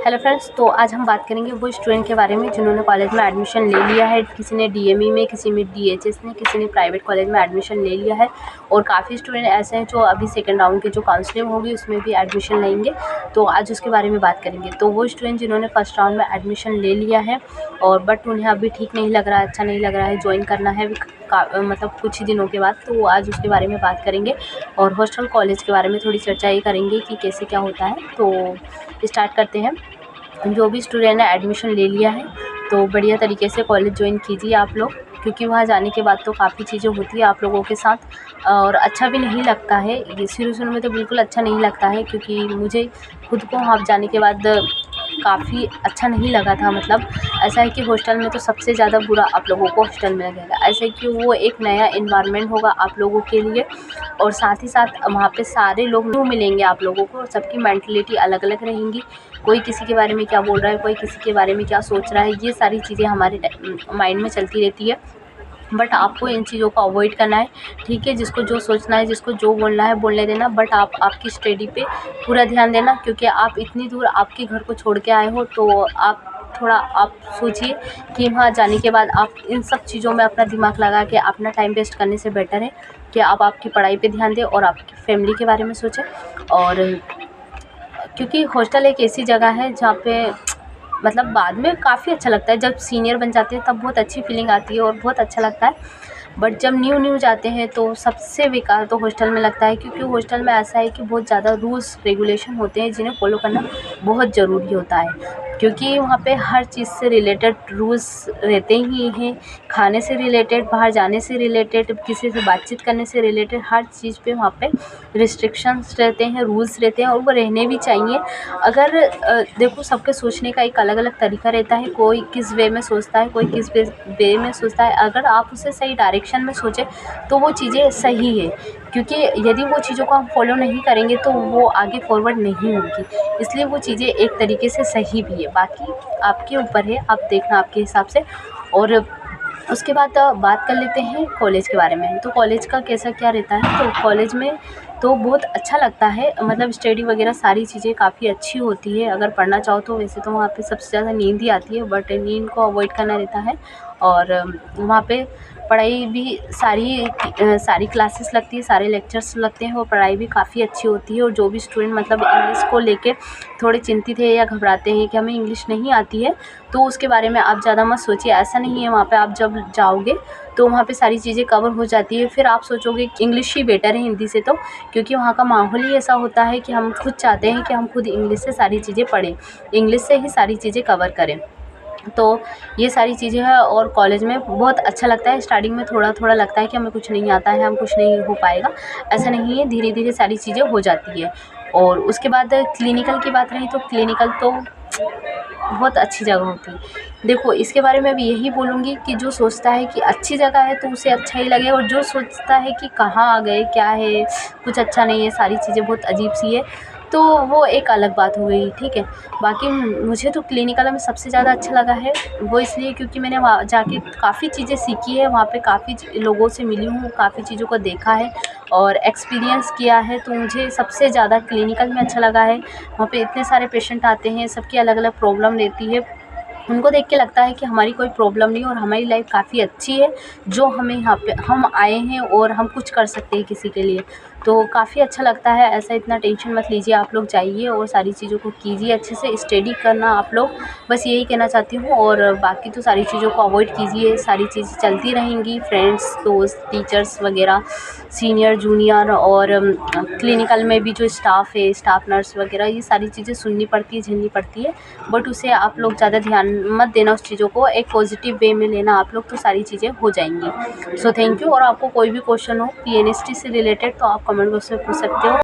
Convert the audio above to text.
Hello friends, तो आज हम बात करेंगे वो स्टूडेंट के बारे में जिन्होंने कॉलेज में एडमिशन ले लिया है। किसी ने डीएमई में, किसी में डीएचएस में, किसी ने प्राइवेट कॉलेज में एडमिशन ले लिया है और काफ़ी स्टूडेंट ऐसे हैं जो अभी सेकंड राउंड की जो काउंसलिंग होगी उसमें भी एडमिशन लेंगे। तो आज उसके बारे में बात करेंगे। तो वो स्टूडेंट जिन्होंने फर्स्ट राउंड में एडमिशन ले लिया है और बट उन्हें अभी ठीक नहीं लग रहा है, अच्छा नहीं लग रहा है, ज्वाइन करना है मतलब कुछ ही दिनों के बाद, तो आज उसके बारे में बात करेंगे और हॉस्टल कॉलेज के बारे में थोड़ी चर्चा ये करेंगे कि कैसे क्या होता है। तो स्टार्ट करते हैं। जो भी स्टूडेंट ने एडमिशन ले लिया है तो बढ़िया तरीके से कॉलेज ज्वाइन कीजिए आप लोग, क्योंकि वहाँ जाने के बाद तो काफ़ी चीज़ें होती है आप लोगों के साथ और अच्छा भी नहीं लगता है। ये शुरू में तो बिल्कुल अच्छा नहीं लगता है, क्योंकि मुझे खुद को वहाँ जाने के बाद काफ़ी अच्छा नहीं लगा था। मतलब ऐसा है कि हॉस्टल में तो सबसे ज़्यादा बुरा आप लोगों को हॉस्टल में लगेगा। ऐसा है कि वो एक नया एनवायरनमेंट होगा आप लोगों के लिए और साथ ही साथ वहाँ पे सारे लोग न्यू मिलेंगे आप लोगों को। सबकी मेंटलिटी अलग अलग रहेंगी, कोई किसी के बारे में क्या बोल रहा है, कोई किसी के बारे में क्या सोच रहा है, ये सारी चीज़ें हमारे माइंड में चलती रहती है। बट आपको इन चीज़ों को अवॉइड करना है, ठीक है। जिसको जो सोचना है, जिसको जो बोलना है बोलने देना, बट आप आपकी स्टडी पे पूरा ध्यान देना, क्योंकि आप इतनी दूर आपके घर को छोड़ के आए हो। तो आप थोड़ा आप सोचिए कि वहाँ जाने के बाद आप इन सब चीज़ों में अपना दिमाग लगा के अपना टाइम वेस्ट करने से बेटर है कि आप आपकी पढ़ाई पे ध्यान दें और आपकी फैमिली के बारे में सोचें। और क्योंकि हॉस्टल एक ऐसी जगह है जहाँ पे मतलब बाद में काफ़ी अच्छा लगता है। जब सीनियर बन जाते हैं तब बहुत अच्छी फीलिंग आती है और बहुत अच्छा लगता है। बट जब न्यू जाते हैं तो सबसे बेकार तो हॉस्टल में लगता है, क्योंकि हॉस्टल में ऐसा है कि बहुत ज़्यादा रूल्स रेगुलेशन होते हैं जिन्हें फॉलो करना बहुत ज़रूरी होता है, क्योंकि वहाँ पे हर चीज़ से रिलेटेड रूल्स रहते ही हैं। खाने से रिलेटेड, बाहर जाने से रिलेटेड, किसी से बातचीत करने से रिलेटेड, हर चीज़ पे वहाँ पे रिस्ट्रिक्शंस रहते हैं, रूल्स रहते हैं और वो रहने भी चाहिए। अगर देखो, सबके सोचने का एक अलग अलग तरीका रहता है। कोई किस वे में सोचता है, कोई किस वे में सोचता है। अगर आप उसे सही डायरेक्शन में सोचें तो वो चीज़ें सही है, क्योंकि यदि वो चीज़ों को हम फॉलो नहीं करेंगे तो वो आगे फॉरवर्ड नहीं होगी। इसलिए वो चीज़ें एक तरीके से सही भी है, बाकी आपके ऊपर है, आप देखना आपके हिसाब से। और उसके बाद बात कर लेते हैं कॉलेज के बारे में। तो कॉलेज का कैसा क्या रहता है, तो कॉलेज में तो बहुत अच्छा लगता है। मतलब स्टडी वगैरह सारी चीज़ें काफ़ी अच्छी होती है अगर पढ़ना चाहो तो। वैसे तो वहाँ पे सबसे ज़्यादा नींद ही आती है, बट नींद को अवॉइड करना रहता है। और वहाँ पे पढ़ाई भी सारी क्लासेस लगती है, सारे लेक्चर्स लगते हैं, वो पढ़ाई भी काफ़ी अच्छी होती है। और जो भी स्टूडेंट मतलब इंग्लिश को लेके थोड़े चिंतित है या घबराते हैं कि हमें इंग्लिश नहीं आती है, तो उसके बारे में आप ज़्यादा मत सोचिए। ऐसा नहीं है, वहाँ पे आप जब जाओगे तो वहाँ पे सारी चीज़ें कवर हो जाती है। फिर आप सोचोगे कि इंग्लिश ही बेटर है हिंदी से, तो क्योंकि वहाँ का माहौल ही ऐसा होता है कि हम खुद चाहते हैं कि हम खुद इंग्लिश से सारी चीज़ें पढ़ें, इंग्लिश से ही सारी चीज़ें कवर करें। तो ये सारी चीज़ें हैं और कॉलेज में बहुत अच्छा लगता है। स्टार्टिंग में थोड़ा थोड़ा लगता है कि हमें कुछ नहीं आता है, हम कुछ नहीं हो पाएगा, ऐसा नहीं है, धीरे धीरे सारी चीज़ें हो जाती है। और उसके बाद क्लिनिकल की बात रही तो क्लिनिकल तो बहुत अच्छी जगह होती है। देखो, इसके बारे में भी यही बोलूँगी कि जो सोचता है कि अच्छी जगह है तो उसे अच्छा ही लगे, और जो सोचता है कि कहाँ आ गए, क्या है, कुछ अच्छा नहीं है, सारी चीज़ें बहुत अजीब सी है, तो वो एक अलग बात हो गई, ठीक है। बाकी मुझे तो क्लिनिकल में सबसे ज़्यादा अच्छा लगा है, वो इसलिए क्योंकि मैंने वहाँ जाके काफ़ी चीज़ें सीखी है, वहाँ पे काफ़ी लोगों से मिली हूँ, काफ़ी चीज़ों को देखा है और एक्सपीरियंस किया है। तो मुझे सबसे ज़्यादा क्लिनिकल में अच्छा लगा है। वहाँ पे इतने सारे पेशेंट आते हैं, सबकी अलग अलग प्रॉब्लम रहती है, उनको देख के लगता है कि हमारी कोई प्रॉब्लम नहीं और हमारी लाइफ काफ़ी अच्छी है, जो हमें यहाँ पे हम आए हैं और हम कुछ कर सकते हैं किसी के लिए। तो काफ़ी अच्छा लगता है। ऐसा इतना टेंशन मत लीजिए, आप लोग जाइए और सारी चीज़ों को कीजिए, अच्छे से स्टडी करना आप लोग, बस यही कहना चाहती हूँ। और बाकी तो सारी चीज़ों को अवॉइड कीजिए, सारी चीज़ें चलती रहेंगी, फ्रेंड्स, दोस्त, टीचर्स वगैरह, सीनियर जूनियर, और क्लिनिकल में भी जो स्टाफ है, स्टाफ नर्स वगैरह, ये सारी चीज़ें सुननी पड़ती है, झेलनी पड़ती है। बट उसे आप लोग ज़्यादा ध्यान मत देना, उस चीज़ों को एक पॉजिटिव वे में लेना आप लोग, तो सारी चीज़ें हो जाएंगी। So thank you. और आपको कोई भी क्वेश्चन हो पीएनएसटी से रिलेटेड तो आप कमेंट बॉक्स में पूछ सकते हो।